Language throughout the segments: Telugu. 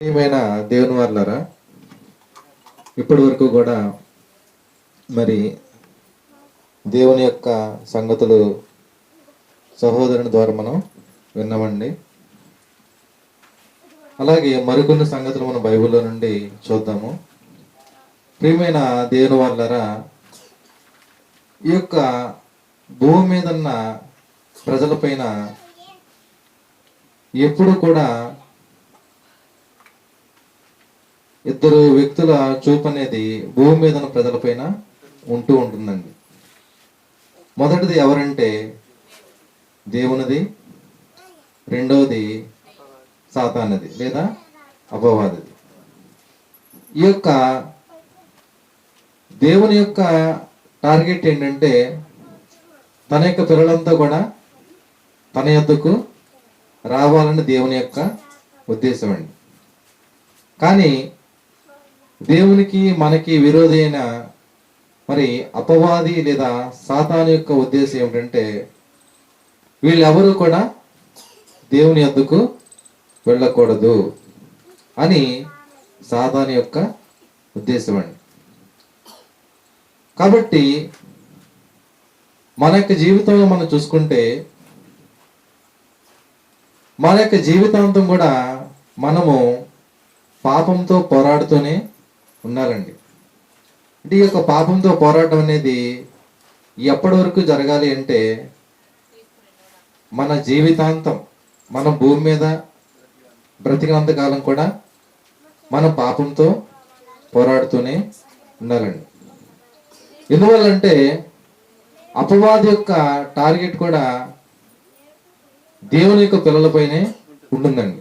ప్రియమైన దేవుని వాళ్ళారా, ఇప్పటి వరకు కూడా మరి దేవుని యొక్క సంగతులు సహోదరుని ద్వారా మనం విన్నామండి. అలాగే మరికొన్ని సంగతులు మనం బైబిల్లో నుండి చూద్దాము. ప్రియమైన దేవుని వాళ్ళారా, ఈ యొక్క భూమి మీద ఉన్న ప్రజలపైన ఎప్పుడు కూడా ఇద్దరు వ్యక్తుల చూపు అనేది భూమి మీద ఉన్న ప్రజలపైన ఉంటూ ఉంటుందండి. మొదటిది ఎవరంటే దేవునిది, రెండవది సాతానుది లేదా అపవాదిది. ఈ యొక్క దేవుని యొక్క టార్గెట్ ఏంటంటే తన యొక్క పిల్లలంతా కూడా తన యొద్దకు రావాలని దేవుని యొక్క ఉద్దేశం అండి. కానీ దేవునికి మనకి విరోధి అయిన మరి అపవాది లేదా సాతాను యొక్క ఉద్దేశం ఏమిటంటే వీళ్ళెవరూ కూడా దేవుని యొద్దకు వెళ్ళకూడదు అని సాతాను యొక్క ఉద్దేశం అండి. కాబట్టి మన యొక్క జీవితంలో మనం చూసుకుంటే మన యొక్క జీవితాంతం కూడా మనము పాపంతో పోరాడుతూనే ఉండాలండి. అంటే ఈ యొక్క పాపంతో పోరాటం అనేది ఎప్పటి వరకు జరగాలి అంటే మన జీవితాంతం, మనం భూమి మీద బ్రతికినంత కాలం కూడా మనం పాపంతో పోరాడుతూనే ఉండాలండి. ఎందువల్లంటే అపవాది యొక్క టార్గెట్ కూడా దేవుని యొక్క పిల్లలపైనే ఉంటుందండి.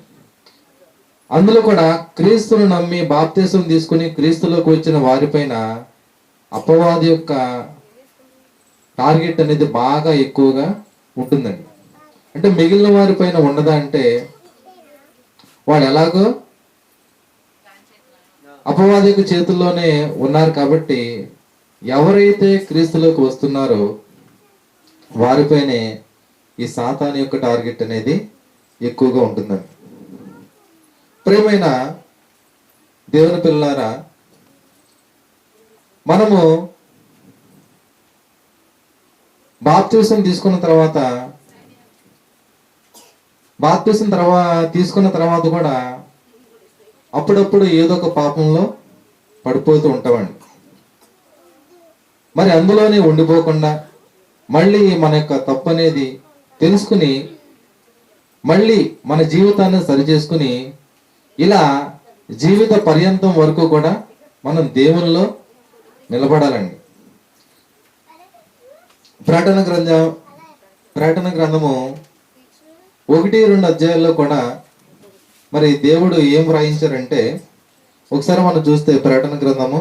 అందులో కూడా క్రీస్తును నమ్మి బాప్తిసం తీసుకుని క్రీస్తులోకి వచ్చిన వారిపైన అపవాది యొక్క టార్గెట్ అనేది బాగా ఎక్కువగా ఉంటుందండి. అంటే మిగిలిన వారిపైన ఉండదా అంటే వాడు ఎలాగో అపవాది యొక్క చేతుల్లోనే ఉన్నారు. కాబట్టి ఎవరైతే క్రీస్తులోకి వస్తున్నారో వారిపైనే ఈ సాతాను యొక్క టార్గెట్ అనేది ఎక్కువగా ఉంటుందండి. ప్రియమైన దేవుని పిల్లలారా, మనము బాప్తిసం తీసుకున్న తర్వాత కూడా అప్పుడప్పుడు ఏదో ఒక పాపంలో పడిపోతూ ఉంటామండి. మరి అందులోనే ఉండిపోకుండా మళ్ళీ మన యొక్క తప్పు అనేది తెలుసుకుని మళ్ళీ మన జీవితాన్ని సరిచేసుకుని ఇలా జీవిత పర్యంతం వరకు కూడా మనం దేవునిలో నిలబడాలండి. ప్రకటన గ్రంథము 1-2 అధ్యాయాల్లో కూడా మరి దేవుడు ఏం రాయించారంటే ఒకసారి మనం చూస్తే ప్రకటన గ్రంథము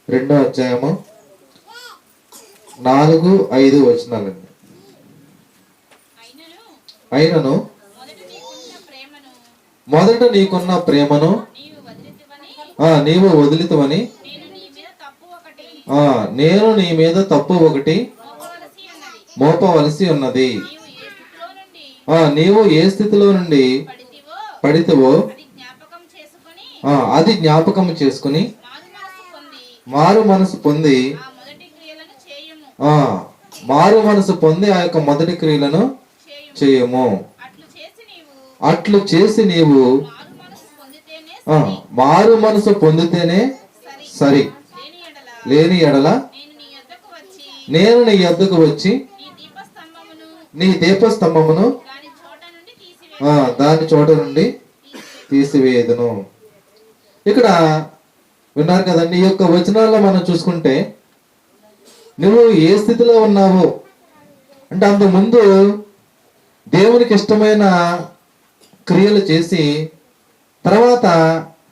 2వ అధ్యాయము 4-5 వచనాలండి. అయినను మొదట నీకున్న ప్రేమను నీవు వదిలితవని నేను నీ మీద తప్పు ఒకటి మోపవలసి ఉన్నది. నీవు ఏ స్థితిలో నుండి పడితేవో అది జ్ఞాపకం చేసుకుని మారు మనసు పొంది ఆ యొక్క మొదటి క్రియలను చేయము. అట్లు చేసి నీవు మారు మనసు పొందితేనే సరి, లేని ఎడల నేను నీ యొద్దకు వచ్చి నీ దీపస్తంభమును దాని చోట నుండి తీసివేయదును. ఇక్కడ విన్నారు కదండి. ఈ యొక్క వచనాల్లో మనం చూసుకుంటే నువ్వు ఏ స్థితిలో ఉన్నావు అంటే అంతకుముందు దేవునికి ఇష్టమైన క్రియలు చేసి తర్వాత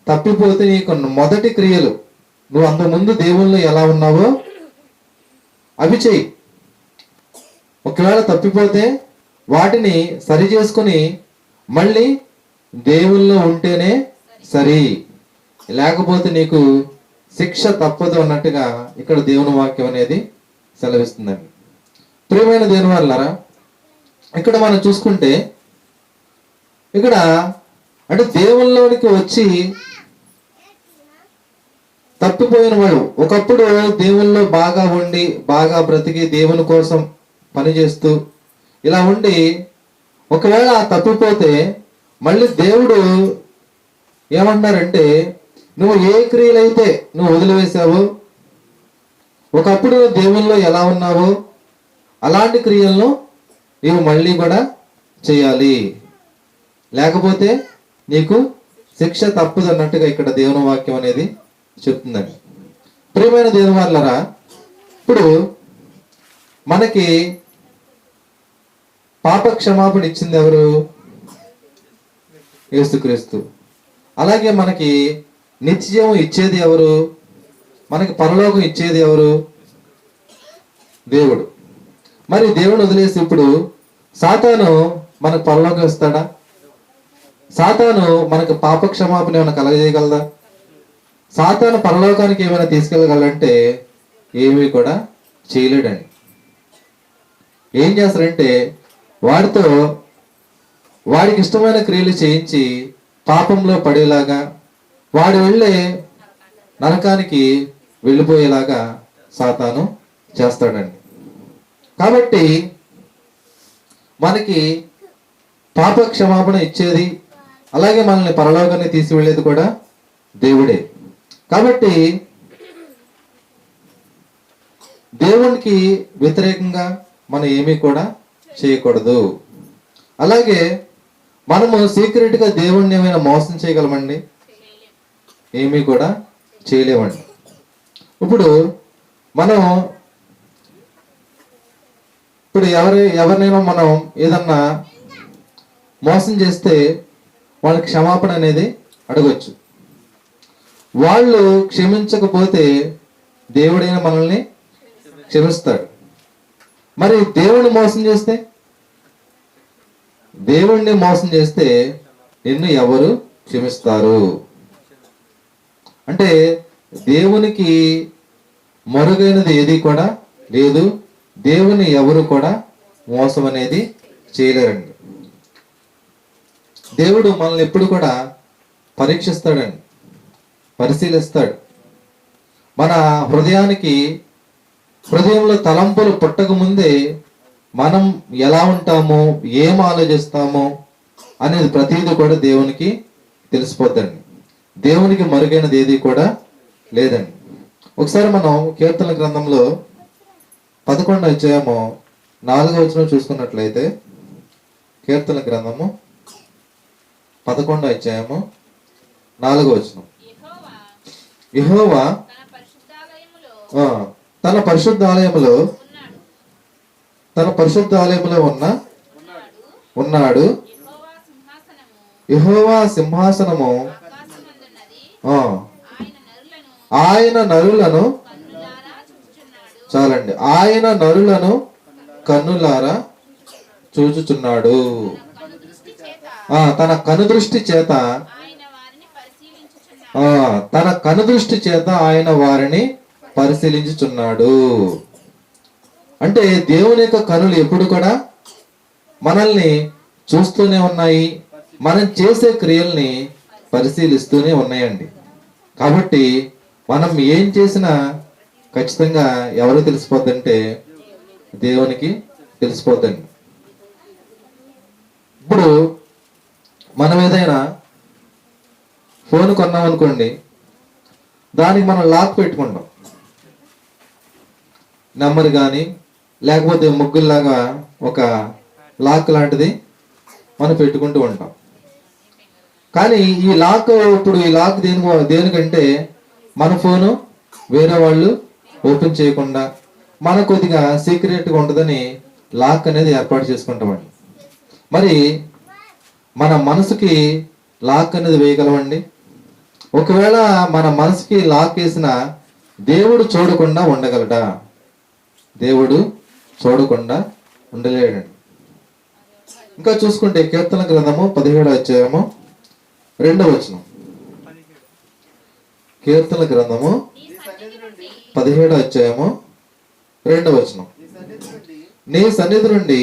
తప్పిపోతే నీకు మొదటి క్రియలు నువ్వు అంతకుముందు దేవుళ్ళు ఎలా ఉన్నావో అవి చెయ్యి. ఒకవేళ తప్పిపోతే వాటిని సరి చేసుకుని మళ్ళీ దేవుల్లో ఉంటేనే సరి, లేకపోతే నీకు శిక్ష తప్పదు అన్నట్టుగా ఇక్కడ దేవుని వాక్యం అనేది సెలవిస్తుందండి. ప్రియమైన దేవుని వాళ్ళారా, ఇక్కడ మనం చూసుకుంటే ఇక్కడ అంటే దేవుల్లోనికి వచ్చి తప్పిపోయిన వాడు ఒకప్పుడు దేవుల్లో బాగా ఉండి బాగా బ్రతికి దేవుని కోసం పనిచేస్తూ ఇలా ఉండి ఒకవేళ తప్పిపోతే మళ్ళీ దేవుడు ఏమన్నారంటే నువ్వు ఏ క్రియలైతే నువ్వు వదిలివేశావో ఒకప్పుడు దేవుల్లో ఎలా ఉన్నావో అలాంటి క్రియలను నీవు మళ్ళీ కూడా చేయాలి, లేకపోతే నీకు శిక్ష తప్పదు అన్నట్టుగా ఇక్కడ దేవుని వాక్యం అనేది చెప్తుందండి. ప్రియమైన దేవుని వాళ్ళరా, ఇప్పుడు మనకి పాప క్షమాపణ ఇచ్చింది ఎవరు? యేసుక్రీస్తు. అలాగే మనకి నిత్యం ఇచ్చేది ఎవరు? మనకి పరలోకం ఇచ్చేది ఎవరు? దేవుడు. మరి దేవుడు వదిలేసి ఇప్పుడు సాతాను మనకు పరలోకం ఇస్తాడా? సాతాను మనకు పాప క్షమాపణ ఏమైనా కలగజేయగలదా? సాతాను పరలోకానికి ఏమైనా తీసుకెళ్ళగలంటే ఏమీ కూడా చేయలేడండి. ఏం చేస్తారంటే వాడితో వాడికి ఇష్టమైన క్రియలు చేయించి పాపంలో పడేలాగా వాడు వెళ్ళే నరకానికి వెళ్ళిపోయేలాగా సాతాను చేస్తాడండి. కాబట్టి మనకి పాప క్షమాపణ ఇచ్చేది అలాగే మనల్ని పరలోకాన్ని తీసుకువెళ్ళేది కూడా దేవుడే. కాబట్టి దేవునికి వ్యతిరేకంగా మనం ఏమీ కూడా చేయకూడదు. అలాగే మనము సీక్రెట్ గా దేవుణ్ణి ఏమైనా మోసం చేయగలమండి? ఏమీ కూడా చేయలేమండి. ఇప్పుడు మనం ఎవరినైనా మనం ఏదన్నా మోసం చేస్తే వాళ్ళకి క్షమాపణ అనేది అడగొచ్చు. వాళ్ళు క్షమించకపోతే దేవుడైనా మనల్ని క్షమిస్తాడు. మరి దేవుణ్ణి మోసం చేస్తే నిన్ను ఎవరు క్షమిస్తారు? అంటే దేవునికి మరుగైనది ఏది కూడా లేదు. దేవుని ఎవరు కూడా మోసం అనేది చేయలేరండి. దేవుడు మనల్ని ఎప్పుడు కూడా పరీక్షిస్తాడండి, పరిశీలిస్తాడు. మన హృదయంలో తలంపులు పుట్టక ముందే మనం ఎలా ఉంటామో ఏం ఆలోచిస్తామో అనేది ప్రతిదీ కూడా దేవునికి తెలిసిపోద్దండి. దేవునికి మరుగైనది ఏది కూడా లేదండి. ఒకసారి మనం కీర్తన గ్రంథంలో 11వ అధ్యాయము 4వ వచనం చూసుకున్నట్లయితే, కీర్తన గ్రంథము 11వ అధ్యాయము 4వ వచనం, యెహోవా తన పరిశుద్ధాలయములో ఉన్నాడు. యెహోవా సింహాసనము ఆయన నరులను చాలండి, ఆయన నరులను కన్నులారా చూచుచున్నాడు. తన కనుదృష్టి చేత ఆయన వారిని పరిశీలించుచున్నాడు. అంటే దేవుని యొక్క కనులు ఎప్పుడు కూడా మనల్ని చూస్తూనే ఉన్నాయి, మనం చేసే క్రియల్ని పరిశీలిస్తూనే ఉన్నాయండి. కాబట్టి మనం ఏం చేసినా ఖచ్చితంగా ఎవరు తెలిసిపోద్దంటే దేవునికి తెలిసిపోద్దండి. ఇప్పుడు మనం ఏదైనా ఫోన్ కొన్నాం అనుకోండి, దానికి మనం లాక్ పెట్టుకుంటాం, నెంబర్ కానీ లేకపోతే ముగ్గుల్లాగా ఒక లాక్ లాంటిది మనం పెట్టుకుంటూ ఉంటాం. కానీ ఈ లాక్ దేనికంటే మన ఫోను వేరే వాళ్ళు ఓపెన్ చేయకుండా మన కొద్దిగా సీక్రెట్గా ఉంటుందని లాక్ అనేది ఏర్పాటు చేసుకుంటామండి. మరి మన మనసుకి లాక్ అనేది వేయగలమండి? ఒకవేళ మన మనసుకి లాక్ వేసిన దేవుడు చూడకుండా ఉండగలడా? దేవుడు చూడకుండా ఉండలేడండి. ఇంకా చూసుకుంటే కీర్తన గ్రంథము 17వ అధ్యాయము 2వ వచనం, కీర్తన గ్రంథము 17వ అధ్యాయము 2వ వచనం, నీ సన్నిధి నుండి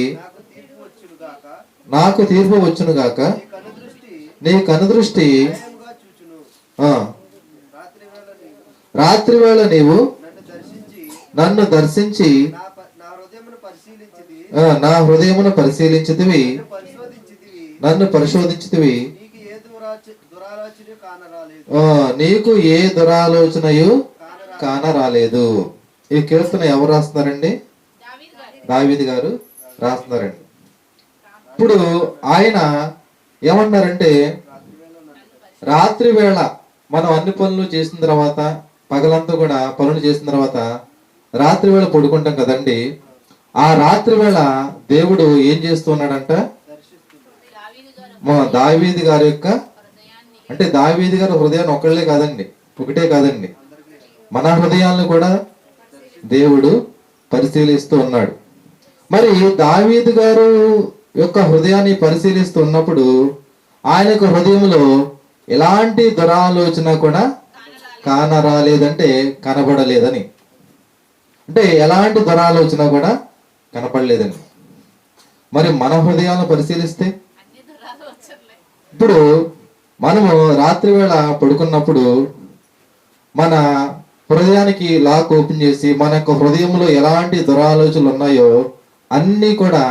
నాకు తీర్పు వచ్చును గాక, నీ కనుదృష్టి న్యాయముగా చూచును. ఆ, రాత్రివేళ నీవు రాత్రివేళ నీవు నన్ను దర్శించి నా హృదయమును పరిశీలించితివి. నా హృదయమును పరిశీలించితివి, నన్ను పరిశోధించితివి. నన్ను పరిశోధించితివి. నీకు ఏ దురాలోచన కానరాలేదు. నీకు ఏ దురాలోచనయు కానరాలేదు. ఈ కీర్తన ఎవరు రాస్తున్నారండి? దావీదు గారు రాస్తున్నారండి. ఇప్పుడు ఆయన ఏమన్నారంటే, రాత్రి వేళ మనం అన్ని పనులు చేసిన తర్వాత, పగలంతా కూడా పనులు చేసిన తర్వాత రాత్రి వేళ పడుకుంటాం కదండి. ఆ రాత్రి వేళ దేవుడు ఏం చేస్తున్నాడంట? మా దావీదు గారి యొక్క, అంటే దావీదు గారి హృదయాన్ని ఒకళ్ళే కాదండి, ఒకటే కాదండి, మన హృదయాలను కూడా దేవుడు పరిశీలిస్తూ ఉన్నాడు. మరి దావీదు గారు యొక్క హృదయాన్ని పరిశీలిస్తూ ఉన్నప్పుడు ఆయన యొక్క హృదయంలో ఎలాంటి దురాలోచన కూడా కానరాలేదంటే కనబడలేదని, అంటే ఎలాంటి దురాలోచన కూడా కనపడలేదని. మరి మన హృదయాలను పరిశీలిస్తే, ఇప్పుడు మనము రాత్రి వేళ పడుకున్నప్పుడు మన హృదయానికి లాక్ ఓపెన్ చేసి మన యొక్క హృదయంలో ఎలాంటి దురాలోచనలు ఉన్నాయో అన్నీ కూడా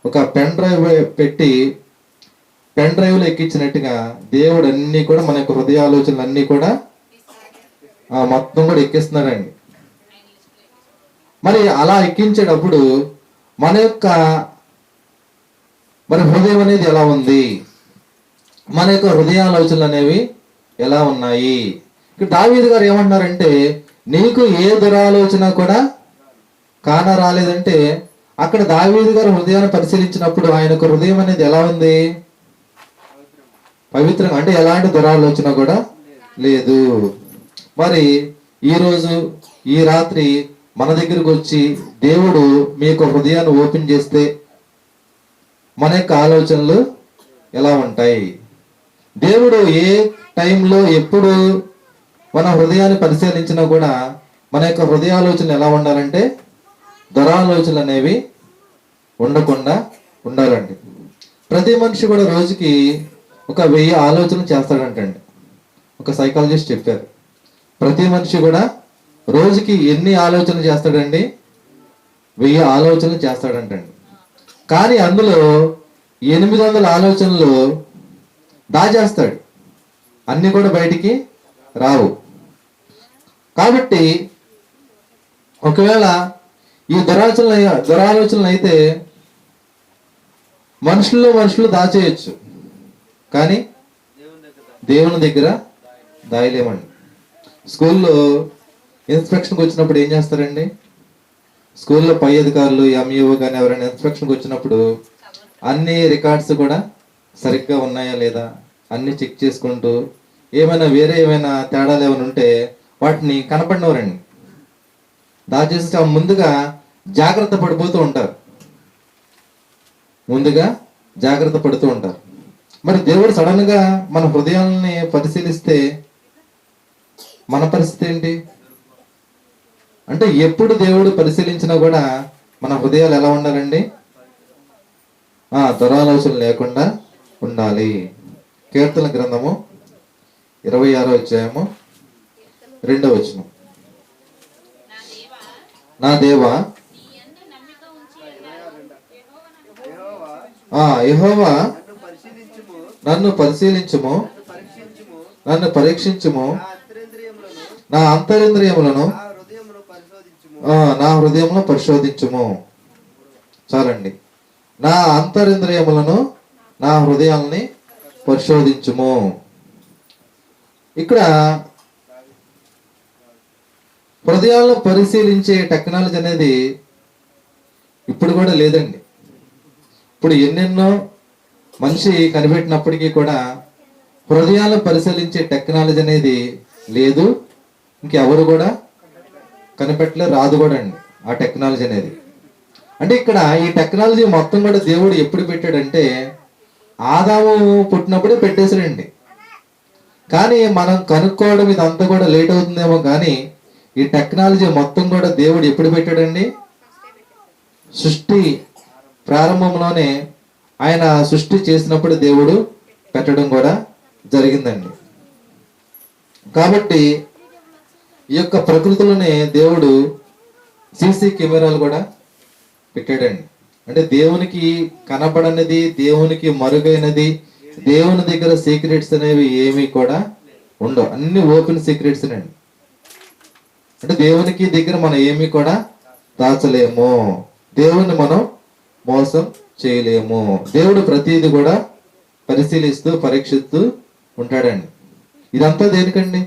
ఒక పెన్ డ్రైవ్ పెట్టి పెన్ డ్రైవ్ లో ఎక్కించినట్టుగా దేవుడు అన్ని కూడా మన యొక్క హృదయాలోచనలు అన్ని కూడా మొత్తం కూడా ఎక్కిస్తున్నాడండి. మరి అలా ఎక్కించేటప్పుడు మన యొక్క మరి హృదయం అనేది ఎలా ఉంది, మన యొక్క హృదయాలోచనలు అనేవి ఎలా ఉన్నాయి? ఇక్కడ దావీదు గారు ఏమంటున్నారంటే, నీకు ఏ దురాలోచన కూడా కానరాలేదంటే, అక్కడ దావీదు గారు హృదయాన్ని పరిశీలించినప్పుడు ఆయన యొక్క హృదయం అనేది ఎలా ఉంది? పవిత్రంగా, అంటే ఎలాంటి దురాలోచన కూడా లేదు. మరి ఈరోజు ఈ రాత్రి మన దగ్గరకు వచ్చి దేవుడు మీ యొక్క హృదయాన్ని ఓపెన్ చేస్తే మన యొక్క ఆలోచనలు ఎలా ఉంటాయి? దేవుడు ఏ టైంలో ఎప్పుడు మన హృదయాన్ని పరిశీలించినా కూడా మన యొక్క హృదయాలోచనలు ఎలా ఉండాలంటే దురాలోచనలు అనేవి ఉండకుండా ఉండాలండి. ప్రతి మనిషి కూడా రోజుకి ఒక 1000 ఆలోచనలు చేస్తాడంటండి. ఒక సైకాలజిస్ట్ చెప్పారు, ప్రతి మనిషి కూడా రోజుకి ఎన్ని ఆలోచనలు చేస్తాడండి? 1000 ఆలోచనలు చేస్తాడంటండి. కానీ అందులో 800 ఆలోచనలు దాచేస్తాడు, అన్ని కూడా బయటికి రావు. కాబట్టి ఒకవేళ ఈ దురాలోచనలు అయితే మనుషులు దాచేయచ్చు, కానీ దేవుని దగ్గర దాయలేమండి. స్కూల్లో ఇన్స్పెక్షన్కి వచ్చినప్పుడు ఏం చేస్తారండి? స్కూల్లో పై అధికారులు ఎంఈఓ కానీ ఎవరైనా ఇన్స్పెక్షన్కి వచ్చినప్పుడు అన్ని రికార్డ్స్ కూడా సరిగ్గా ఉన్నాయా లేదా అన్ని చెక్ చేసుకుంటూ ఏమైనా తేడాలు ఏమైనా ఉంటే వాటిని కనపడినవారండి దాచేసి ముందుగా జాగ్రత్త పడిపోతూ ఉంటారు, మరి దేవుడు సడన్ గా మన హృదయాలని పరిశీలిస్తే మన పరిస్థితి ఏంటి? అంటే ఎప్పుడు దేవుడు పరిశీలించినా కూడా మన హృదయాలు ఎలా ఉండాలండి? దురాలోచన లేకుండా ఉండాలి. కీర్తన గ్రంథము 26వ అధ్యాయము 2వ వచనం. నా దేవా, యెహోవా నన్ను పరిశీలించుము, నన్ను పరీక్షించుము, నా అంతరింద్రియములను నా హృదయమును పరిశోధించుము. చాలండి. నా అంతరింద్రియములను నా హృదయాల్ని పరిశోధించుము. ఇక్కడ హృదయాలను పరిశీలించే టెక్నాలజీ అనేది ఇప్పుడు కూడా లేదండి. ఇప్పుడు ఎన్నెన్నో మనిషి కనిపెట్టినప్పటికీ కూడా హృదయాలను పరిశీలించే టెక్నాలజీ అనేది లేదు, ఇంకెవరు కూడా కనిపెట్టలే, రాదు కూడా అండి ఆ టెక్నాలజీ అనేది. అంటే ఇక్కడ ఈ టెక్నాలజీ మొత్తం కూడా దేవుడు ఎప్పుడు పెట్టాడంటే ఆదాము పుట్టినప్పుడే పెట్టేశాడండి. కానీ మనం కనుక్కోవడం ఇదంతా కూడా లేట్ అవుతుందేమో, కానీ ఈ టెక్నాలజీ మొత్తం కూడా దేవుడు ఎప్పుడు పెట్టాడండి? సృష్టి ప్రారంభంలోనే ఆయన సృష్టి చేసినప్పుడు దేవుడు పెట్టడం కూడా జరిగిందండి. కాబట్టి ఈ యొక్క ప్రకృతిలోనే దేవుడు సీసీ కెమెరాలు కూడా పెట్టాడండి. అంటే దేవునికి కనబడనిది, దేవునికి మరుగైనది, దేవుని దగ్గర సీక్రెట్స్ అనేవి ఏమీ కూడా ఉండవు. అన్ని ఓపెన్ సీక్రెట్స్ అండి. అంటే దేవునికి దగ్గర మనం ఏమీ కూడా దాచలేము, దేవుణ్ణి మనం మోసం చేయలేము. దేవుడు ప్రతిదీ కూడా పరిశీలిస్తూ పరీక్షిస్తూ ఉంటాడండి. ఇదంతా దేనికండి?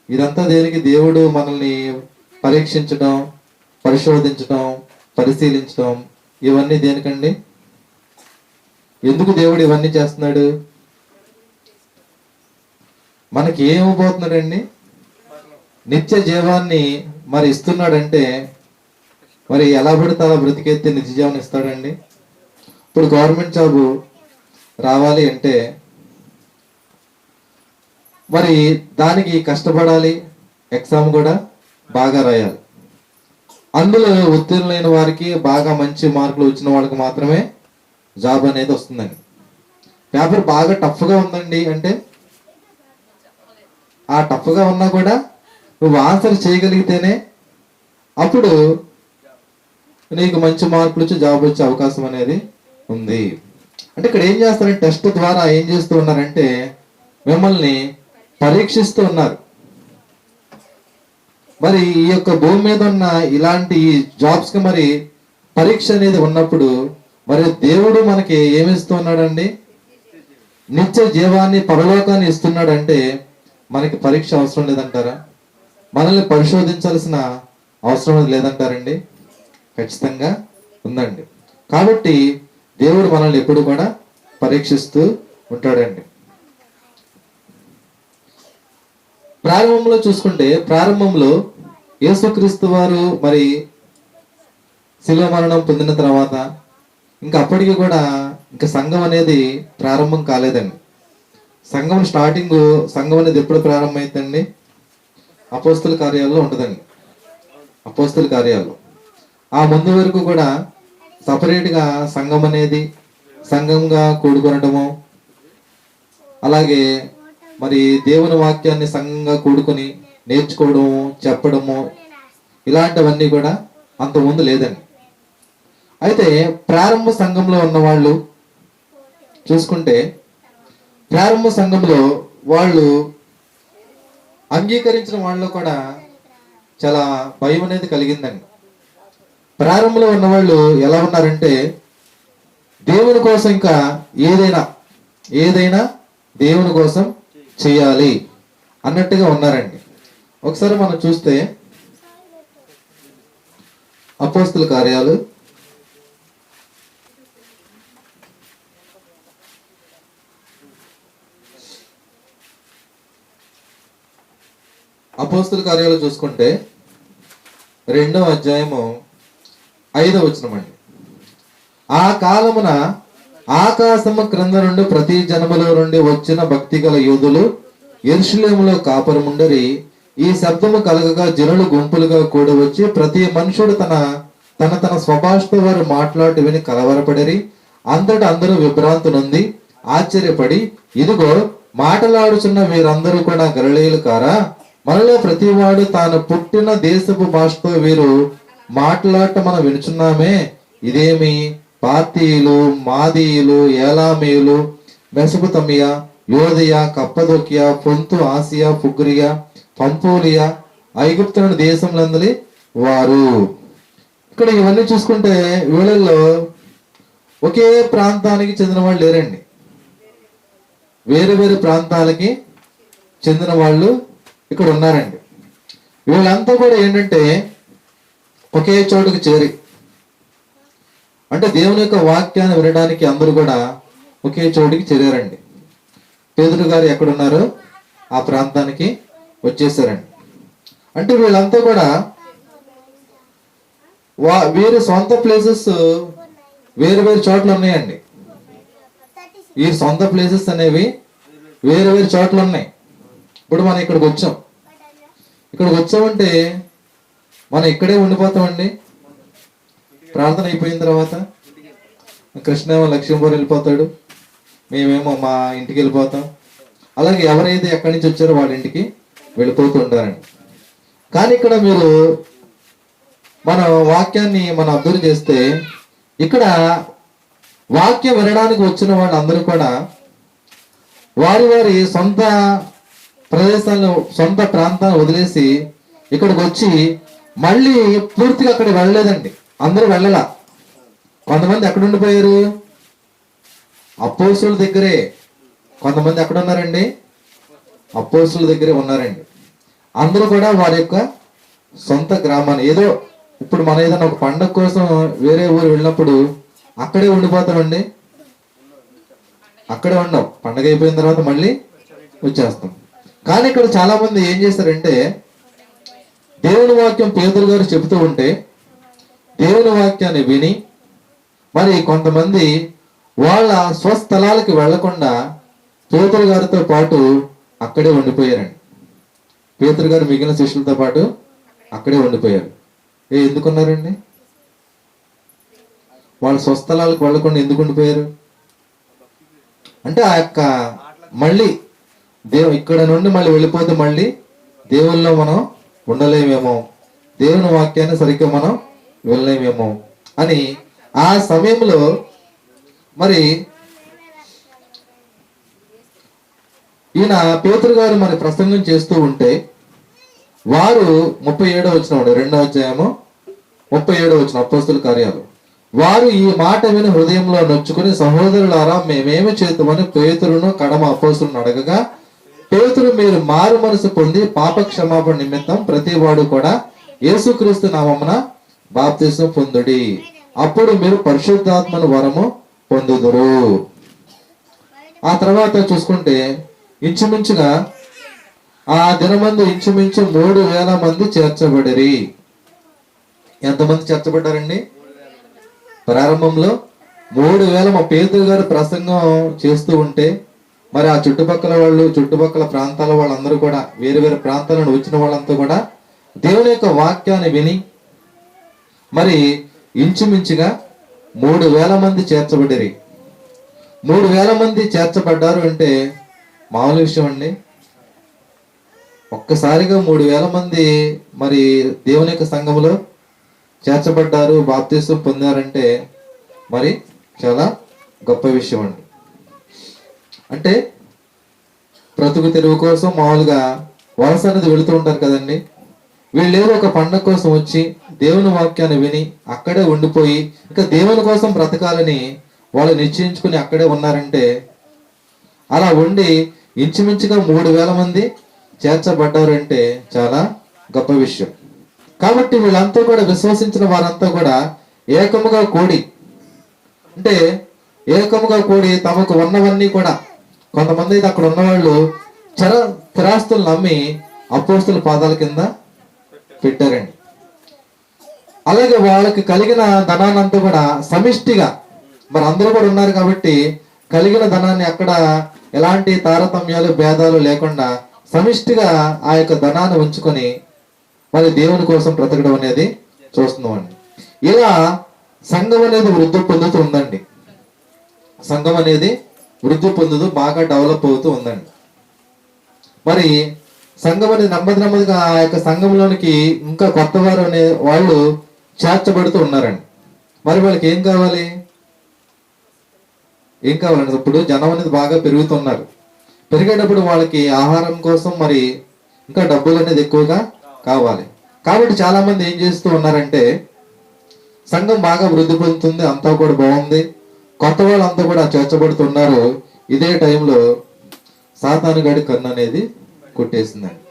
ఇదంతా దేనికి? దేవుడు మనల్ని పరీక్షించడం, పరిశోధించడం, పరిశీలించడం, ఇవన్నీ దేనికండి? ఎందుకు దేవుడు ఇవన్నీ చేస్తున్నాడు? మనకి ఏమిపోతున్నాడండి? నిత్య జీవాన్ని మరి ఇస్తున్నాడంటే మరి ఎలా పడితే అలా బ్రతికెత్తే నిత్య జీవాన్ని ఇస్తాడండి. ఇప్పుడు గవర్నమెంట్ జాబు రావాలి అంటే మరి దానికి కష్టపడాలి, ఎగ్జామ్ కూడా బాగా రాయాలి. అందులో ఉత్తీర్ణులైన వారికి, బాగా మంచి మార్కులు వచ్చిన వాళ్ళకి మాత్రమే జాబ్ అనేది వస్తుందండి. పేపర్ బాగా టఫ్గా ఉందండి అంటే ఆ టఫ్గా ఉన్నా కూడా నువ్వు ఆన్సర్ చేయగలిగితేనే అప్పుడు నీకు మంచి మార్కులు వచ్చి జాబ్ వచ్చే అవకాశం అనేది ఉంది. అంటే ఇక్కడ ఏం చేస్తారంటే టెస్ట్ ద్వారా ఏం చేస్తూ ఉన్నారంటే మిమ్మల్ని పరీక్షిస్తూ ఉన్నారు. మరి ఈ యొక్క భూమి మీద ఉన్న ఇలాంటి జాబ్స్ కి మరి పరీక్ష అనేది ఉన్నప్పుడు మరి దేవుడు మనకి ఏమిస్తూ ఉన్నాడండి? నిత్య జీవాన్ని, పరలోకాన్ని ఇస్తున్నాడంటే మనకి పరీక్ష అవసరం లేదంటారా? మనల్ని పరిశోధించాల్సిన అవసరం లేదంటారండి? ఖచ్చితంగా ఉందండి. కాబట్టి దేవుడు మనల్ని ఎప్పుడు కూడా పరీక్షిస్తూ ఉంటాడండి. ప్రారంభంలో చూసుకుంటే, ప్రారంభంలో యేసుక్రీస్తు వారు మరి శిలువ మరణం పొందిన తర్వాత ఇంకా అప్పటికి కూడా ఇంకా సంఘం అనేది ప్రారంభం కాలేదండి. సంఘం సంఘం అనేది ఎప్పుడు ప్రారంభమైందండి? అపోస్తుల కార్యాల్లో ఉంటుందండి. అపోస్తుల కార్యాలు ఆ ముందు వరకు కూడా సపరేట్గా సంఘం అనేది సంఘంగా కూడుకొనటము, అలాగే మరి దేవుని వాక్యాన్ని సంఘంగా కూడుకొని నేర్చుకోవడము, చెప్పడము, ఇలాంటివన్నీ కూడా అంతకుముందు లేదండి. అయితే ప్రారంభ సంఘంలో ఉన్న వాళ్ళు చూసుకుంటే ప్రారంభ సంఘంలో వాళ్ళు అంగీకరించిన వాళ్ళలో కూడా చాలా భయం అనేది కలిగిందండి. ప్రారంభంలో ఉన్న వాళ్ళు ఎలా ఉన్నారంటే దేవుని కోసం ఇంకా ఏదైనా దేవుని కోసం చేయాలి అన్నట్టుగా ఉన్నారండి. ఒకసారి మనం చూస్తే అపోస్తుల కార్యాలు 2వ చూసుకుంటే 2వ అధ్యాయము 5వ వచనం అండి. ఆ కాలమున ఆకాశము క్రింద నుండి ప్రతి జనములో నుండి వచ్చిన భక్తి గల యూదులు యెరూషలేములో కాపురముండరి. ఈ శబ్దము కలగగా జనులు గుంపులుగా కూడి వచ్చి ప్రతి మనుషుడు తన స్వభాషతో వారు మాట్లాడి విని కలవరపడిరి. అంతటా అందరూ విభ్రాంతి నొంది ఆశ్చర్యపడి, ఇదిగో మాటలాడుచున్న వీరందరూ కూడా గలిలయులు కారా? మనలో ప్రతివాడు తాను పుట్టిన దేశపు భాషతో వీరు మాట్లాడటం మనం వినుచున్నామే. ఇదేమి పార్తీయులు, మాదీయులు, ఏలామీయులు, మెసొపొతమియా, యోదయ, కప్పదొకియా, పొంతు, ఆసియా, ఫుగ్రియా, పంఫూలియా, ఐగుప్తు దేశంలందలి వారు. ఇక్కడ ఇవన్నీ చూసుకుంటే వీళ్ళల్లో ఒకే ప్రాంతానికి చెందిన వాళ్ళు లేరండి. వేరు వేరు ప్రాంతాలకి చెందిన వాళ్ళు ఇక్కడ ఉన్నారండి. వీళ్ళంతా కూడా ఏంటంటే ఒకే చోటుకు చేరి, అంటే దేవుని యొక్క వాక్యాన్ని వినడానికి అందరూ కూడా ఒకే చోటుకి చేరారండి. పేతురు గారు ఎక్కడున్నారో ఆ ప్రాంతానికి వచ్చేసారండి. అంటే వీళ్ళంతా కూడా వీరి సొంత ప్లేసెస్ వేరు వేరు చోట్ల ఉన్నాయండి. ఈ సొంత ప్లేసెస్ అనేవి వేరు వేరు చోట్ల ఉన్నాయి. ఇప్పుడు మనం ఇక్కడికి వచ్చామంటే మనం ఇక్కడే ఉండిపోతామండి. ప్రార్థన అయిపోయిన తర్వాత కృష్ణ ఏమో లక్ష్మీపురం వెళ్ళిపోతాడు, మేమేమో మా ఇంటికి వెళ్ళిపోతాం, అలాగే ఎవరైతే ఎక్కడి నుంచి వచ్చారో వాళ్ళ ఇంటికి వెళ్ళిపోతూ ఉంటారండి. కానీ ఇక్కడ మీరు మన వాక్యాన్ని మనం అబ్జర్వ్ చేస్తే ఇక్కడ వాక్యం వినడానికి వచ్చిన వాళ్ళందరూ కూడా వారి వారి సొంత ప్రదేశాలను, సొంత ప్రాంతాన్ని వదిలేసి ఇక్కడికి వచ్చి మళ్ళీ పూర్తిగా అక్కడికి వెళ్ళలేదండి. అందరూ వెళ్ళలా. కొంతమంది ఎక్కడ ఉండిపోయారు? అపోస్తుల దగ్గరే. కొంతమంది ఎక్కడ ఉన్నారండి? అపోస్తుల దగ్గరే ఉన్నారండి. అందరూ కూడా వారి యొక్క సొంత గ్రామాన్ని, ఏదో ఇప్పుడు మన ఏదైనా ఒక పండగ కోసం వేరే ఊరు వెళ్ళినప్పుడు అక్కడే ఉండిపోతామండి. అక్కడే ఉండం, పండగ అయిపోయిన తర్వాత మళ్ళీ వచ్చేస్తాం. కానీ ఇక్కడ చాలా మంది ఏం చేశారంటే, దేవుని వాక్యం పేతురు గారు చెబుతూ ఉంటే దేవుని వాక్యాన్ని విని మరి కొంతమంది వాళ్ళ స్వస్థలాలకి వెళ్లకుండా పేతురు గారితో పాటు అక్కడే ఉండిపోయారండి. పేతురు గారు మిగిలిన శిష్యులతో పాటు అక్కడే ఉండిపోయారు. ఎందుకున్నారండి? వాళ్ళ స్వస్థలాలకు వెళ్లకుండా ఎందుకు ఉండిపోయారు అంటే, ఆ యొక్క మళ్ళీ ఇక్కడ నుండి మళ్ళీ వెళ్ళిపోతే మళ్ళీ దేవుల్లో మనం ఉండలేమేమో, దేవుని వాక్యాన్ని సరిగ్గా మనం వెళ్ళలేమేమో అని ఆ సమయంలో మరి ఈయన పేతురు గారు మరి ప్రసంగం చేస్తూ ఉంటే వారు 37వ వచనం, 2వ అధ్యాయము 37వ వచనం, అపోస్తుల కార్యాలు. వారు ఈ మాట విని హృదయంలో నొచ్చుకుని, సహోదరులారా మేమేమి చేద్దామని పేతురును కడమ అపోస్తులను అడగగా, పేతురు మీరు మారు మనసు పొంది పాప క్షమాపణ నిమిత్తం ప్రతి వాడు కూడా యేసుక్రీస్తు నామమున బాప్తిసం పొందుడి, అప్పుడు మీరు పరిశుద్ధాత్మను వరము పొందుదురు. ఆ తర్వాత చూసుకుంటే ఇంచుమించుగా ఆ దినమందు ఇంచుమించు 3,000 మంది చేర్చబడిరి. ఎంతమంది చేర్చబడ్డారండి? ప్రారంభంలో 3,000. మా పేతురు గారు ప్రసంగం చేస్తూ ఉంటే మరి ఆ చుట్టుపక్కల వాళ్ళు, చుట్టుపక్కల ప్రాంతాల వాళ్ళందరూ కూడా, వేరు వేరు ప్రాంతాల నుండి వచ్చిన వాళ్ళంతా కూడా దేవుని యొక్క వాక్యాన్ని విని మరి ఇంచుమించుగా 3,000 మంది చేర్చబడిరి. 3,000 మంది చేర్చబడ్డారు అంటే మామూలు విషయం అండి. ఒక్కసారిగా 3,000 మంది మరి దేవుని యొక్క సంఘంలో చేర్చబడ్డారు, బాప్తిసం పొందారంటే మరి చాలా గొప్ప విషయం అండి. అంటే బ్రతుకు తెరువు కోసం మామూలుగా వలస అనేది వెళుతూ ఉంటారు కదండి. వీళ్ళేదో ఒక పండగ కోసం వచ్చి దేవుని వాక్యాన్ని విని అక్కడే ఉండిపోయి ఇంకా దేవుని కోసం బ్రతకాలని వాళ్ళు నిశ్చయించుకుని అక్కడే ఉన్నారంటే, అలా ఉండి ఇంచుమించుగా 3,000 మంది చేర్చబడ్డారు అంటే చాలా గొప్ప విషయం. కాబట్టి వీళ్ళంతా కూడా, విశ్వసించిన వారంతా కూడా ఏకముగా కూడి, అంటే ఏకముగా కూడి తమకు ఉన్నవన్నీ కూడా, కొంతమంది అయితే అక్కడ ఉన్నవాళ్ళు స్థిరాస్తులు నమ్మి అపోస్తుల పాదాల కింద పెట్టారండి. అలాగే వాళ్ళకి కలిగిన ధనాన్నంతా కూడా సమిష్టిగా, మరి అందరూ కూడా ఉన్నారు కాబట్టి కలిగిన ధనాన్ని అక్కడ ఎలాంటి తారతమ్యాలు, భేదాలు లేకుండా సమిష్టిగా ఆ యొక్క ధనాన్ని ఉంచుకొని మరి దేవుని కోసం బ్రతకడం అనేది చూస్తున్నామండి. ఇలా సంఘం అనేది వృద్ధి పొందుతూ ఉందండి. సంఘం అనేది వృద్ధి పొందుతూ బాగా డెవలప్ అవుతూ ఉందండి. మరి సంఘం అనేది నెమ్మదిగా ఆ యొక్క సంఘంలోనికి ఇంకా కొత్త వారు అనే వాళ్ళు చేర్చబడుతూ ఉన్నారండి. మరి వాళ్ళకి ఏం కావాలి? ఇప్పుడు జనం అనేది బాగా పెరుగుతున్నారు. పెరిగేటప్పుడు వాళ్ళకి ఆహారం కోసం మరి ఇంకా డబ్బులు అనేది ఎక్కువగా కావాలి. కాబట్టి చాలా మంది ఏం చేస్తూ ఉన్నారంటే, సంఘం బాగా వృద్ధి పొందుతుంది, అంతా కూడా బాగుంది, కొత్త వాళ్ళు అంతా కూడా చేర్చబడుతున్నారు. ఇదే టైంలో సాతానుగాడి కన్ను అనేది కొట్టేసిందండి.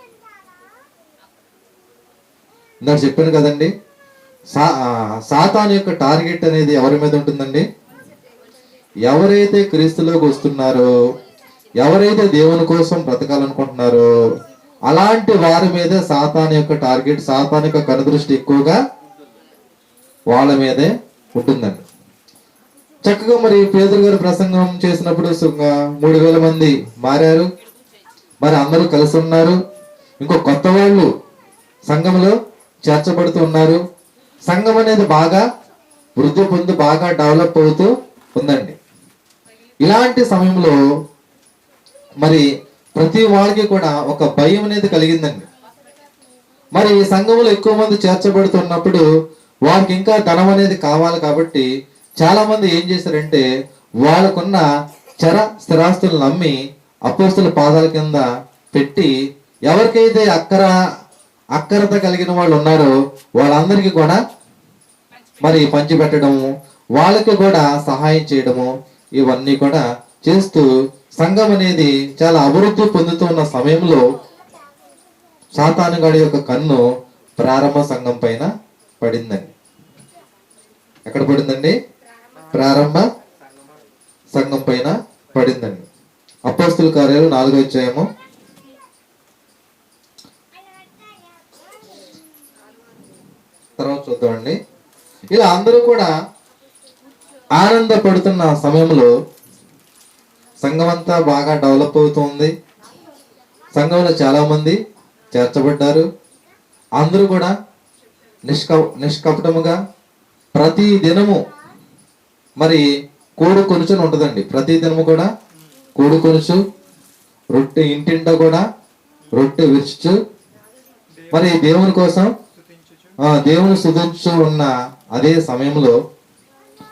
ఇందాక చెప్పాను కదండి, సాతాను యొక్క టార్గెట్ అనేది ఎవరి మీద ఉంటుందండి? ఎవరైతే క్రీస్తులోకి వస్తున్నారో, ఎవరైతే దేవుని కోసం బ్రతకాలనుకుంటున్నారో అలాంటి వారి మీద సాతాను యొక్క టార్గెట్, సాతాను యొక్క కనుదృష్టి ఎక్కువగా వాళ్ళ మీదే ఉంటుందండి. చక్కగా మరి పేతురు గారు ప్రసంగం చేసినప్పుడు 3,000 మంది మారారు, మరి అందరూ కలిసి ఉన్నారు. ఇంకో కొత్త వాళ్ళు సంఘంలో చేర్చబడుతూ ఉన్నారు. సంఘం అనేది బాగా వృద్ధి పొంది బాగా డెవలప్ అవుతూ ఉందండి. ఇలాంటి సమయంలో మరి ప్రతి వాళ్ళకి కూడా ఒక భయం అనేది కలిగిందండి. మరి ఈ సంఘంలో ఎక్కువ మంది చేర్చబడుతున్నప్పుడు వారికి ఇంకా ధనం అనేది కావాలి కాబట్టి చాలా మంది ఏం చేశారంటే వాళ్ళకున్న చర స్థిరాస్తులను అమ్మి అపోస్తుల పాదాల కింద పెట్టి ఎవరికైతే అక్కరత కలిగిన వాళ్ళు ఉన్నారో వాళ్ళందరికీ కూడా మరి పంచి పెట్టడము, వాళ్ళకి కూడా సహాయం చేయడము, ఇవన్నీ కూడా చేస్తూ సంఘం అనేది చాలా అభివృద్ధి పొందుతూ ఉన్న సమయంలో సాతానుగాడి యొక్క కన్ను ప్రారంభ సంఘం పైన పడిందండి. ఎక్కడ పడిందండి? ప్రారంభ సంఘం పైన పడిందండి. అపోస్తుల కార్యాలు 4వ అధ్యాయము తర్వాత చూద్దామండి. ఇలా అందరూ కూడా ఆనందపడుతున్న సమయంలో సంఘం అంతా బాగా డెవలప్ అవుతుంది. సంఘంలో చాలా మంది చేర్చబడ్డారు. అందరూ కూడా నిష్కపటముగా ప్రతి దినము మరి కూడు కొనుచుని ఉంటుందండి. ప్రతి దినము కూడా కూడు కొనుచు రొట్టె ఇంటింట కూడా రొట్టె విరుచు మరి దేవుని కోసం దేవుని స్తుతించు ఉన్న అదే సమయంలో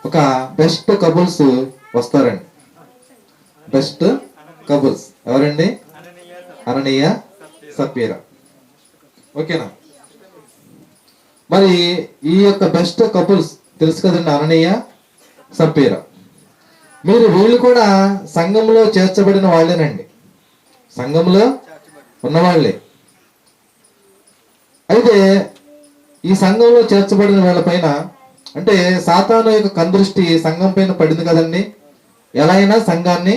ఒక బెస్ట్ కపుల్స్ వస్తారండి. బెస్ట్ కపుల్స్ ఎవరండి? అననీయ సప్పీరా. ఓకేనా? మరి ఈ యొక్క బెస్ట్ కపుల్స్ తెలుసు కదండి, అననీయ సప్పీరా. వీళ్ళు కూడా సంఘంలో చేర్చబడిన వాళ్ళేనండి, సంఘంలో ఉన్నవాళ్లే. అయితే ఈ సంఘంలో చేర్చబడిన వాళ్ళ పైన అంటే సాతాను యొక్క కందృష్టి సంఘం పైన పడింది కదండి. ఎలా అయినా సంఘాన్ని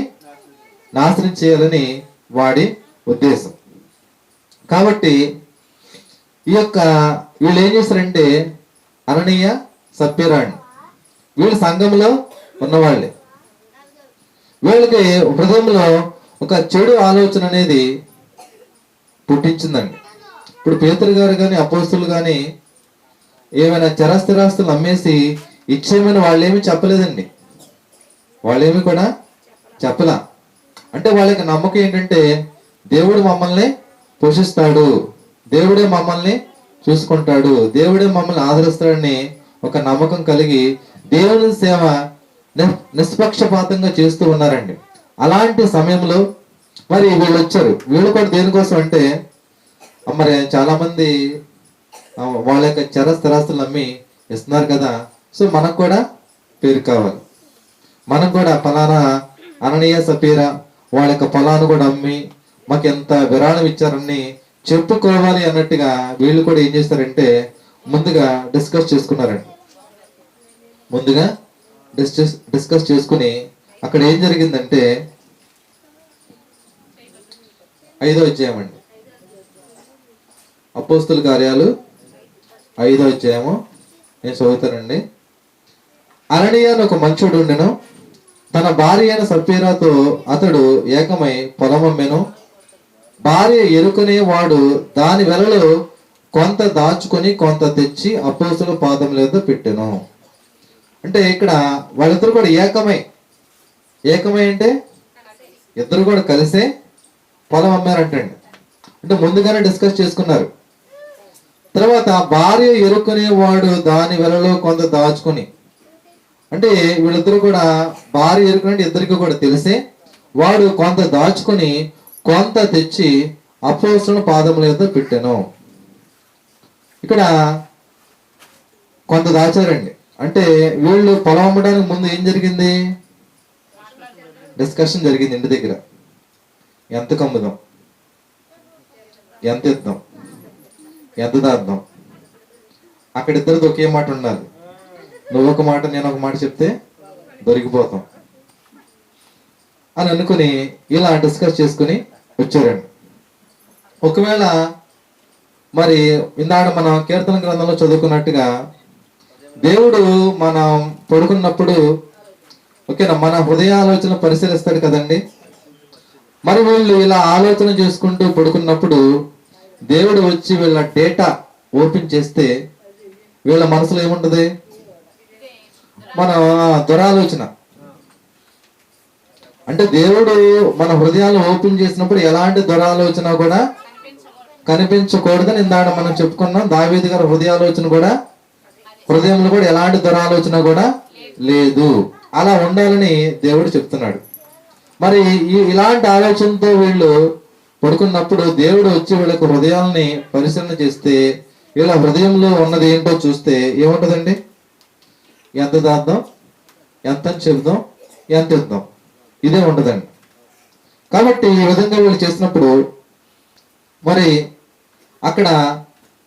నాశనం చేయాలని వాడి ఉద్దేశం. కాబట్టి ఈ యొక్క వీళ్ళు ఏం చేశారంటే అననీయ సప్పీరాని వీళ్ళు సంఘంలో ఉన్నవాళ్ళే. వీళ్ళకి హృదయంలో ఒక చెడు ఆలోచన అనేది పుట్టించిందండి. ఇప్పుడు పేతురు గారు కానీ అపోస్తులు కానీ ఏమైనా చరస్థిరాస్తులు అమ్మేసి ఇచ్చేయమని వాళ్ళేమీ చెప్పలేదండి. వాళ్ళేమి కూడా చెప్పలా. అంటే వాళ్ళకి నమ్మకం ఏంటంటే దేవుడు మమ్మల్ని పోషిస్తాడు, దేవుడే మమ్మల్ని చూసుకుంటాడు, దేవుడే మమ్మల్ని ఆదరిస్తాడని ఒక నమ్మకం కలిగి దేవుని సేవ నిష్పక్షపాతంగా చేస్తూ ఉన్నారండి. అలాంటి సమయంలో మరి వీళ్ళు వచ్చారు. వీళ్ళు కూడా దేనికోసం అంటే మరి చాలా మంది వాళ్ళ యొక్క చర స్థిరాస్తులు అమ్మి ఇస్తున్నారు కదా, సో మనకు కూడా పేరు కావాలి, మనం కూడా ఫలానా అననీయ సపీరా వాళ్ళ యొక్క పొలాన్ని కూడా అమ్మి మాకు ఎంత విరాళం ఇచ్చారని చెప్పుకోవాలి అన్నట్టుగా వీళ్ళు కూడా ఏం చేస్తారంటే ముందుగా డిస్కస్ చేసుకున్నారండి. ముందుగా డిస్కస్ చేసుకుని అక్కడ ఏం జరిగిందంటే 5వ అధ్యాయం అండి, అపోస్తుల కార్యాలు 5వ అధ్యాయము నేను చదువుతానండి. అననీయ అని ఒక మంచుడు ఉండెను, తన భార్య అయిన సప్పీరాతో అతడు ఏకమై పొలమమ్మెను. భార్య ఎరుకనే వాడు దాని వెలలో కొంత దాచుకొని కొంత తెచ్చి అపోస్తుల పాదం మీద పెట్టెను. అంటే ఇక్కడ వాళ్ళిద్దరు కూడా ఏకమై అంటే ఇద్దరు కూడా కలిసే పొలం అమ్మారంటండి. అంటే ముందుగానే డిస్కస్ చేసుకున్నారు. తర్వాత భార్య ఎరుకునే వాడు దాని వెలలో కొంత దాచుకొని, అంటే వీళ్ళిద్దరు కూడా భార్య ఎరుకునే ఇద్దరికి కూడా తెలిసే వాడు కొంత దాచుకొని కొంత తెచ్చి అపోస్తుల పాదముల మీద పెట్టాను. ఇక్కడ కొంత దాచారండి. అంటే వీళ్ళు పొలం అమ్మడానికి ముందు ఏం జరిగింది? డిస్కషన్ జరిగింది ఇంటి దగ్గర. ఎంత కమ్ముదాం, ఎంత ఇద్దాం, ఎంత దాద్దాం. అక్కడ ఇద్దరిది ఒకే మాట ఉండాలి. నువ్వు ఒక మాట నేను ఒక మాట చెప్తే దొరికిపోతాం అని అనుకుని ఇలా డిస్కస్ చేసుకుని వచ్చారండి. ఒకవేళ మరి ఇందాక మనం కీర్తన గ్రంథంలో చదువుకున్నట్టుగా దేవుడు మనం పడుకున్నప్పుడు ఓకేనా మన హృదయ ఆలోచన పరిశీలిస్తాడు కదండి. మరి వీళ్ళు ఇలా ఆలోచన చేసుకుంటూ పడుకున్నప్పుడు దేవుడు వచ్చి వీళ్ళ డేటా ఓపెన్ చేస్తే వీళ్ళ మనసులో ఏముంటది? మన దురాలోచన అంటే దేవుడు మన హృదయాలను ఓపెన్ చేసినప్పుడు ఎలాంటి దురాలోచన కూడా కనిపించకూడదని ఇందాక మనం చెప్పుకున్నాం. దావీదు గారి హృదయాలోచన కూడా, హృదయంలో కూడా ఎలాంటి దురాలోచన కూడా లేదు. అలా ఉండాలని దేవుడు చెప్తున్నాడు. మరి ఇలాంటి ఆలోచనతో వీళ్ళు పడుకున్నప్పుడు దేవుడు వచ్చి వీళ్ళకి హృదయాలని పరిశీలన చేస్తే వీళ్ళ హృదయంలో ఉన్నది ఏంటో చూస్తే ఏముంటదండి? ఎంత దాద్దాం, ఎంత చెబుదాం, ఎంత ఇద్దాం, ఇదే ఉండదండి. కాబట్టి ఈ విధంగా వీళ్ళు చేసినప్పుడు మరి అక్కడ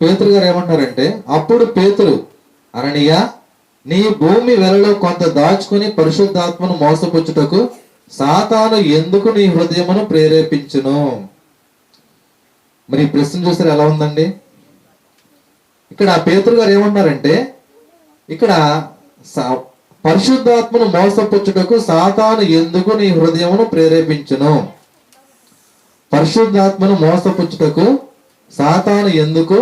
పేతురు గారు ఏమంటారంటే, అప్పుడు పేతురు, అననీయ, నీ భూమి వెలలో కొంత దాచుకుని పరిశుద్ధాత్మను మోసపుచ్చుటకు సాతాను ఎందుకు నీ హృదయమును ప్రేరేపించును? మరి ఈ ప్రశ్న చూసారు ఎలా ఉందండి? ఇక్కడ పేతురు గారు ఏమంటారంటే, ఇక్కడ పరిశుద్ధాత్మను మోసపుచ్చుటకు సాతాను ఎందుకు నీ హృదయమును ప్రేరేపించును? పరిశుద్ధాత్మను మోసపుచ్చుటకు సాతాను ఎందుకు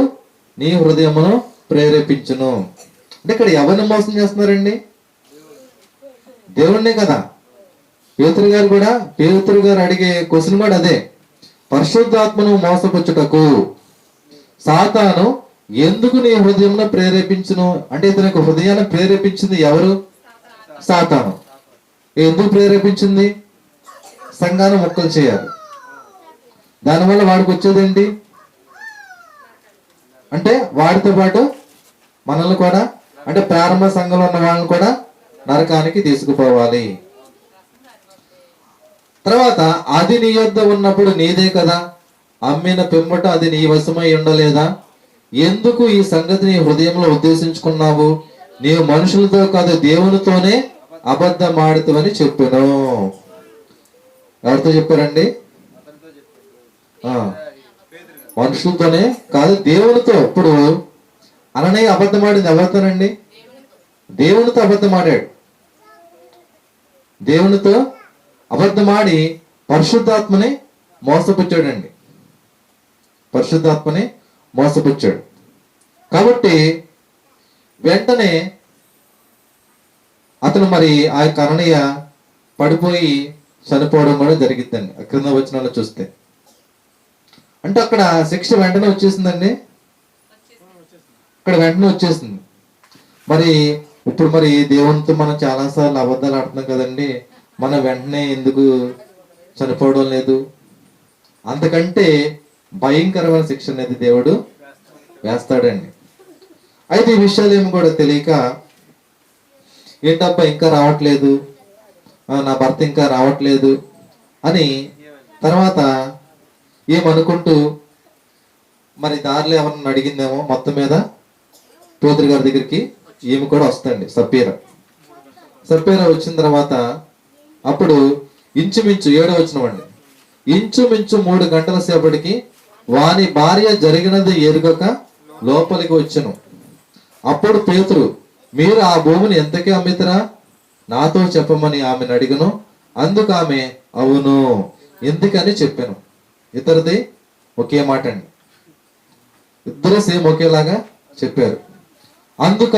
నీ హృదయమును ప్రేరేపించును? అంటే ఇక్కడ ఎవరిని మోసం చేస్తున్నారండి? దేవుణ్ణే కదా. పేతురు గారు అడిగే క్వశ్చన్ కూడా అదే. పరిశుద్ధాత్మను మోసపుచ్చుటకు సాతాను ఎందుకు నీ హృదయంలో ప్రేరేపించును? అంటే ఇతనికి హృదయాన్ని ప్రేరేపించింది ఎవరు? సాతాను. ఎందుకు ప్రేరేపించింది? సంఘాన్ని ముక్కలు చేయాలి. దానివల్ల వాడికి వచ్చేదేంటి అంటే, వాడితో పాటు మనల్ని కూడా, అంటే ప్రారంభ సంఘంలో ఉన్న వాళ్ళని కూడా నరకానికి తీసుకుపోవాలి. తర్వాత అది నీ యొద్ద ఉన్నప్పుడు నీదే కదా, అమ్మిన పిమ్మట అది నీ వశమై ఉండలేదా? ఎందుకు ఈ సంగతి నీ హృదయంలో ఉద్దేశించుకున్నావు? నీవు మనుషులతో కాదు దేవునితోనే అబద్ధం ఆడుతావని చెప్పాను. ఎవరితో చెప్పారండి? మనుషులతోనే కాదు దేవునితో. ఇప్పుడు అననయ్య అబద్ధం ఆడింది ఎవరితోనండి? దేవునితో అబద్ధం ఆడాడు. దేవునితో అబద్ధమాడి పరిశుద్ధాత్మని మోసపుచ్చాడండి. పరిశుద్ధాత్మని మోసపుచ్చాడు. కాబట్టి వెంటనే అతను మరి ఆ యొక్క అననయ్య పడిపోయి చనిపోవడం కూడా జరిగిద్దండి. క్రింద వచనాల్లో చూస్తే అంటే అక్కడ శిక్ష వెంటనే వచ్చేసిందండి. ఇక్కడ వెంటనే వచ్చేసింది. మరి ఇప్పుడు మరి దేవునితో మనం చాలాసార్లు అబద్ధాలు ఆడుతున్నాం కదండి, మనం వెంటనే ఎందుకు చనిపోవడం లేదు? అంతకంటే భయంకరమైన శిక్ష అనేది దేవుడు వేస్తాడండి. అయితే ఈ విషయాలు ఏమి కూడా తెలియక, ఏంటబ్బా ఇంకా రావట్లేదు, నా భర్త ఇంకా రావట్లేదు అని తర్వాత ఏమనుకుంటూ మరి దారిలో ఎవరన్నా అడిగిందేమో, మొత్తం మీద పేతురు గారి దగ్గరికి ఈమె కూడా వస్తుంది, సప్పీర వచ్చిన తర్వాత అప్పుడు ఇంచుమించు 7వ వచనం, ఇంచుమించు 3 గంటల సేపటికి వాని భార్య జరిగినది ఎరుగక లోపలికి వచ్చెను. అప్పుడు పేతురు, మీరు ఆ భూమిని ఎంతకే అమ్మితరా? నాతో చెప్పమని ఆమెను అడిగను. అందుకు ఆమె, అవును, ఎందుకని చెప్పాను. ఇద్దరిది ఒకే మాట అండి, ఇద్దరు సేమ్ ఒకేలాగా చెప్పారు. అందుకు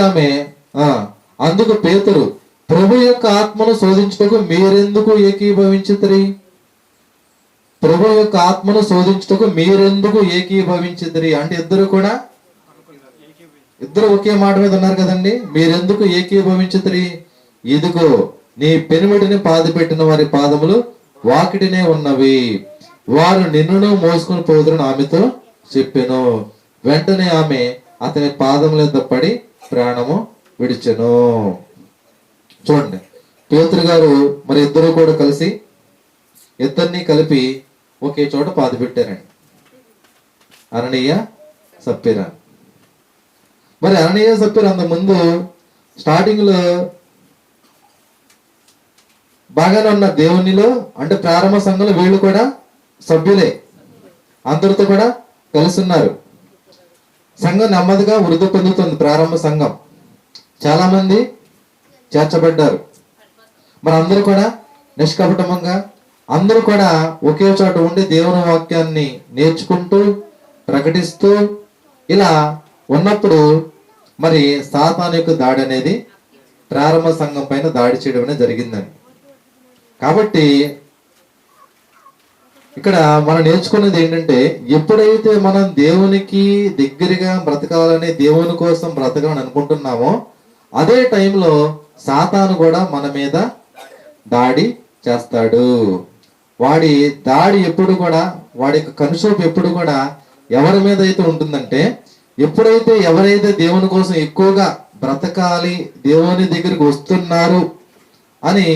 పేతురు, ప్రభు యొక్క ఆత్మను శోధించుటకు మీరెందుకు ఏకీభవించితిరి? ప్రభు యొక్క ఆత్మను శోధించుటకు మీరెందుకు ఏకీభవించితిరి అంటే ఇద్దరు ఒకే మాట మీద ఉన్నారు కదండి. మీరెందుకు ఏకీభవించితిరి? ఇదిగో నీ పెనిమిటిని పాతిపెట్టిన వారి పాదములు వాకిటినే ఉన్నవి, వారు నిన్నును మోసుకుని పోదురని ఆమెతో చెప్పెను. వెంటనే ఆమె అతని పాదముల యొద్ద పడి ప్రాణము విడిచెను. చూడండి, పేతురు గారు మరి ఇద్దరు కూడా కలిసి ఇద్దరిని కలిపి ఒకే చోట పాతి పెట్టారండి, అననీయ సప్పీర. మరి అననీయ సప్పీర అంత ముందు స్టార్టింగ్ లో బాగానే ఉన్న దేవునిలో, అంటే ప్రారంభ సంఘంలో వీళ్ళు కూడా సభ్యులే, అందరితో కూడా కలిసి ఉన్నారు. సంఘం నెమ్మదిగా వృద్ధి పొందుతుంది. ప్రారంభ సంఘం చాలా మంది చేర్చబడ్డారు. మరి అందరూ కూడా నిష్కపటంగా అందరూ కూడా ఒకే చోట ఉండి దేవుని వాక్యాన్ని నేర్చుకుంటూ ప్రకటిస్తూ ఇలా ఉన్నప్పుడు మరి సాతాను యొక్క దాడి అనేది ప్రారంభ సంఘం పైన దాడి చేయడం అనేది జరిగిందని. కాబట్టి ఇక్కడ మనం నేర్చుకున్నది ఏంటంటే, ఎప్పుడైతే మనం దేవునికి దగ్గరగా బ్రతకాలని, దేవుని కోసం బ్రతకాలని అనుకుంటున్నామో అదే టైంలో సాతాను కూడా మన మీద దాడి చేస్తాడు. వాడి దాడి ఎప్పుడు కూడా, వాడి యొక్క కనుసూపు ఎప్పుడు కూడా ఎవరి మీద అయితే ఉంటుందంటే, ఎప్పుడైతే ఎవరైతే దేవుని కోసం ఎక్కువగా బ్రతకాలి, దేవుని దగ్గరికి వస్తున్నారు అని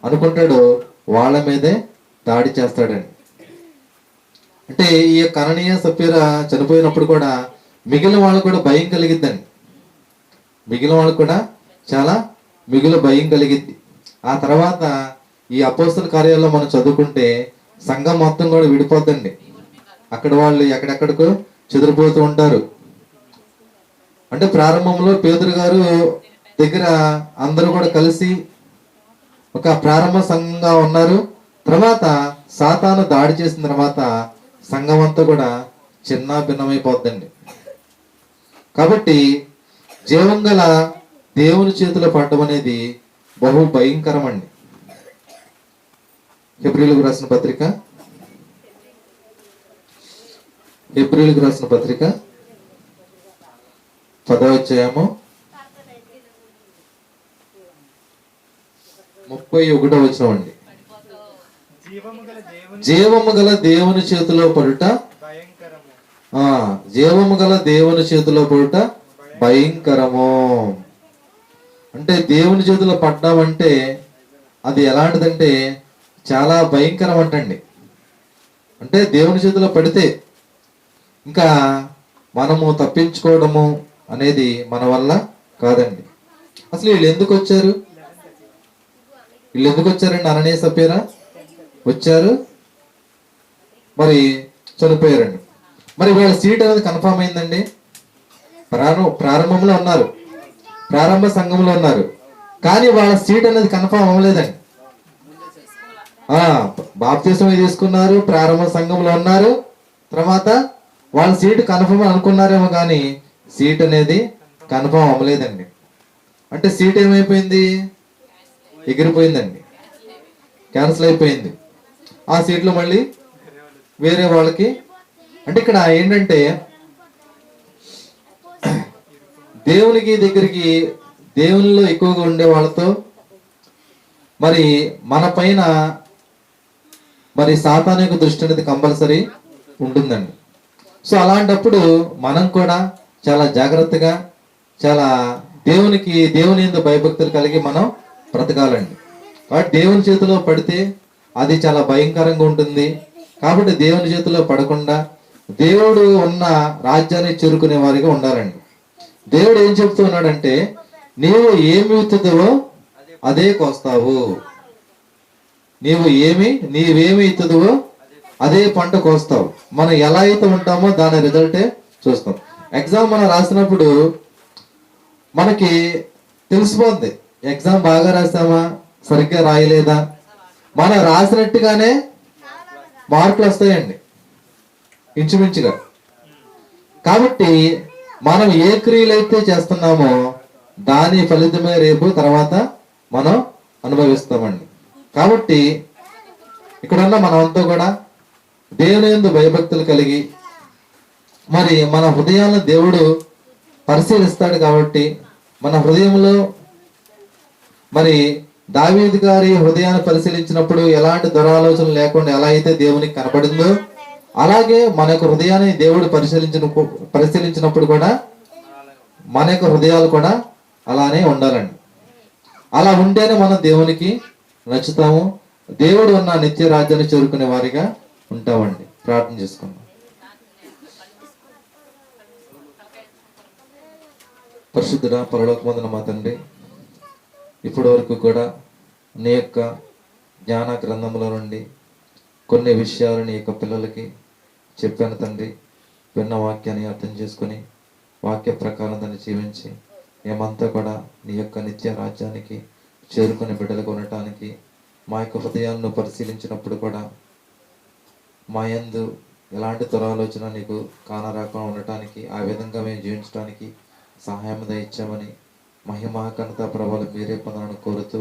అనుకుంటాడో వాళ్ళ మీదే దాడి చేస్తాడండి. అంటే ఈ కననీయ సఫీరా చనిపోయినప్పుడు కూడా మిగిలిన వాళ్ళకు కూడా భయం కలిగిద్దండి. మిగిలిన వాళ్ళకు కూడా చాలా మిగిలిన భయం కలిగిద్ది. ఆ తర్వాత ఈ అపోస్తల కార్యాల్లో మనం చదువుకుంటే సంఘం మొత్తం కూడా విడిపోద్దండి. అక్కడ వాళ్ళు ఎక్కడెక్కడికో చెదిరిపోతూ ఉంటారు. అంటే ప్రారంభంలో పేతురు గారు దగ్గర అందరూ కూడా కలిసి ఒక ప్రారంభ సంఘంగా ఉన్నారు. తర్వాత సాతాను దాడి చేసిన తర్వాత సంఘం అంతా కూడా చిన్న భిన్నమైపోద్దండి. కాబట్టి జీవం గల దేవుని చేతిలో పడడం అనేది బహు భయంకరం అండి. హెబ్రీయులకు రాసిన పత్రిక 10వ అధ్యాయము 31వ వచనం అండి. జీవము గల దేవుని చేతిలో పడుట జీవము గల దేవుని చేతిలో పడుట భయంకరము. అంటే దేవుని చేతిలో పడ్డామంటే అది ఎలాంటిదంటే చాలా భయంకరం అంటండి. అంటే దేవుని చేతిలో పడితే ఇంకా మనము తప్పించుకోవడము అనేది మన వల్ల కాదండి. అసలు వీళ్ళు ఎందుకు వచ్చారు? వీళ్ళు ఎందుకు వచ్చారండి? అననీయ సఫీరా వచ్చారు, మరి చనిపోయారండి. మరి వీళ్ళ సీట్ అనేది కన్ఫర్మ్ అయిందండి. ప్రారంభంలో ఉన్నారు, ప్రారంభ సంఘంలో ఉన్నారు, కానీ వాళ్ళ సీట్ అనేది కన్ఫర్మ్ అవ్వలేదండి. బాప్తిసం తీసుకున్నారు, ప్రారంభ సంఘంలో ఉన్నారు, తర్వాత వాళ్ళ సీట్ కన్ఫర్మ్ అనుకున్నారేమో కానీ సీట్ అనేది కన్ఫర్మ్ అవ్వలేదండి. అంటే సీట్ ఏమైపోయింది? ఎగిరిపోయిందండి, క్యాన్సిల్ అయిపోయింది. ఆ సీట్లు మళ్ళీ వేరే వాళ్ళకి. అంటే ఇక్కడ ఏంటంటే దేవునికి దగ్గరికి, దేవునిలో ఎక్కువగా ఉండే వాళ్ళతో మరి మన పైన మరి సాతాను యొక్క దృష్టి అనేది కంపల్సరీ ఉంటుందండి. సో అలాంటప్పుడు మనం కూడా చాలా జాగ్రత్తగా, చాలా దేవుని యందు భయభక్తులు కలిగి మనం బ్రతకాలండి. కాబట్టి దేవుని చేతిలో పడితే అది చాలా భయంకరంగా ఉంటుంది. కాబట్టి దేవుని చేతిలో పడకుండా దేవుడు ఉన్న రాజ్యాన్ని చేరుకునే వారిగా ఉండాలండి. దేవుడు ఏం చెప్తూ ఉన్నాడంటే, నీవు ఏమి విత్తుతావో అదే కోస్తావు. నీవేమి విత్తుతావో అదే పంట కోస్తావు. మనం ఎలా అయితే ఉంటామో దాని రిజల్టే చూస్తాం. ఎగ్జామ్ మనం రాసినప్పుడు మనకి తెలిసిపోద్ది, ఎగ్జామ్ బాగా రాసామా, సరిగ్గా రాయలేదా. మనం రాసినట్టుగానే మార్కులు వస్తాయండి ఇంచుమించుగా. కాబట్టి మనం ఏ క్రియలైతే చేస్తున్నామో దాని ఫలితమే రేపు తర్వాత మనం అనుభవిస్తామండి. కాబట్టి ఇక్కడున్న మనమంతా కూడా దేవుని యందు భయభక్తులు కలిగి మరి మన హృదయాలను దేవుడు పరిశీలిస్తాడు. కాబట్టి మన హృదయంలో మరి దావీదు గారి హృదయాన్ని పరిశీలించినప్పుడు ఎలాంటి దురాలోచన లేకుండా ఎలా అయితే దేవునికి కనపడిందో, అలాగే మన యొక్క హృదయాన్ని దేవుడు పరిశీలించినప్పుడు కూడా మన యొక్క హృదయాలు కూడా అలానే ఉండాలండి. అలా ఉంటేనే మనం దేవునికి నచ్చుతాము, దేవుడు ఉన్న నిత్య రాజ్యాన్ని చేరుకునే వారిగా ఉంటామండి. ప్రార్థన చేసుకుందాం. పరిశుద్ధుడా, పరలోకమందున మా తండ్రి, ఇప్పటి వరకు కూడా నీ యొక్క జ్ఞాన గ్రంథముల నుండి కొన్ని విషయాలు నీ యొక్క పిల్లలకి చెప్పాను తండ్రి. విన్న వాక్యాన్ని అర్థం చేసుకొని వాక్య ప్రకారం దాన్ని జీవించి మేమంతా కూడా నీ యొక్క నిత్య రాజ్యానికి చేరుకుని బిడ్డలుగా ఉండటానికి మా యొక్క హృదయాలను పరిశీలించినప్పుడు కూడా మా యందు ఎలాంటి దురాలోచన నీకు కానరాకుండా ఉండటానికి, ఆ విధంగా మేము జీవించడానికి సహాయం దయచామని మహిమ ఘనత ప్రభావాలు మీరే పొందాలని కోరుతూ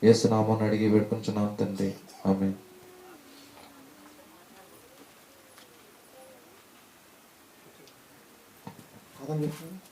యేసు నామమున అడిగి వేడుకుంటున్నాం తండ్రి. ఆమేన్. అతను చెప్తున్నాడు